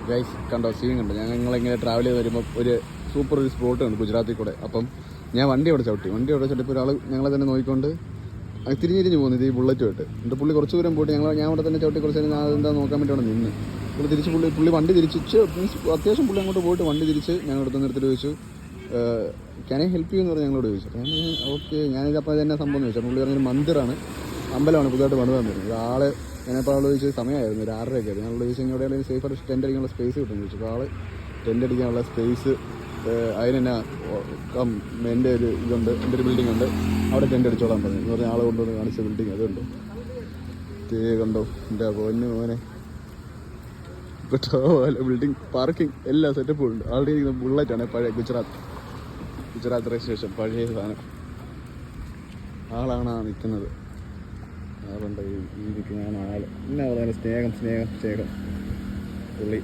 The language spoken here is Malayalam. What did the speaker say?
ഗൈസ് കണ്ടോ, സീൻ കണ്ടോ? ഞങ്ങളിങ്ങനെ ട്രാവൽ ചെയ്ത് വരുമ്പോൾ ഒരു സൂപ്പർ ഒരു സ്പോട്ട് ഉണ്ട് ഗുജറാത്തിൽ കൂടെ. അപ്പം ഞാൻ വണ്ടി അവിടെ ചവിട്ടിയപ്പോൾ ഒരാൾ ഞങ്ങളെ തന്നെ നോക്കിക്കൊണ്ട് തിരിഞ്ഞിരിഞ്ഞ് പോകുന്നത് ഈ ബുള്ളറ്റുമായിട്ട്. എന്നിട്ട് പുള്ളി കുറച്ച് ദൂരം പോയിട്ട് ഞാൻ അവിടെ തന്നെ ചവിട്ടി കുറച്ച് നേരം അതെന്താ നോക്കാൻ വേണ്ടി അവിടെ നിന്ന്. പുള്ളി തിരിച്ച് പുള്ളി വണ്ടി തിരിച്ച് മീൻസ് അത്യാവശ്യം പുള്ളി അങ്ങോട്ട് പോയിട്ട് വണ്ടി തിരിച്ച് ഞങ്ങളടുത്ത് നിർത്തിട്ട് ചോദിച്ചു, ക്യാൻ ഐ ഹെൽപ്പ് യു എന്ന് പറഞ്ഞ് ഞങ്ങളോട് ചോദിച്ചു. ഞാൻ ഓക്കെ, ഞാനിതപ്പോൾ തന്നെ സംഭവം എന്ന് ചോദിച്ചാൽ പുള്ളി പറഞ്ഞൊരു മന്ദിറാണ്, അമ്പലമാണ് പുതുതായിട്ട് പണിത് തന്നിരുന്നത്. ആള് ഞാനിപ്പോൾ ആൾ ചോദിച്ചു സമയമായിരുന്നു, ഒരു 6:30 ആയിരുന്നു. ഞങ്ങൾ ചോദിച്ചു എവിടെയെങ്കിലും സേഫായിട്ട് ടെൻ്റ് അടിക്കാനുള്ള സ്പേസ് കിട്ടുമെന്ന് ചോദിച്ചു. അപ്പോൾ ആൾ ടെൻ്റ് അടിക്കാനുള്ള സ്പേസ് അതിനെന്നാ എൻ്റെ ഒരു ഇതുണ്ട്, എൻ്റെ ഒരു ബിൽഡിംഗ് ഉണ്ട്, അവിടെ ടെൻ്റ് അടിച്ചോളാൻ പറഞ്ഞു. എന്ന് പറഞ്ഞാൽ ആളെ കൊണ്ടുവന്ന് കാണിച്ച ബിൽഡിംഗ് അതുണ്ടോ കണ്ടോ, എൻ്റെ പൊന്നു മോനെ പോലെ ബിൽഡിംഗ്, പാർക്കിംഗ് എല്ലാ സെറ്റപ്പും ഉണ്ട്. ആൾറെഡി ഇരിക്കുന്ന ബുള്ളറ്റാണ്, പഴയ ഗുജറാത്ത് രജിസ്ട്രേഷൻ, പഴയ സാധനം. ആളാണ് നിൽക്കുന്നത്. അതുകൊണ്ട് ഈ നിൽക്കുന്നതാണ് ആൾ. പിന്നെ അതുപോലെ സ്നേഹം പുള്ളി.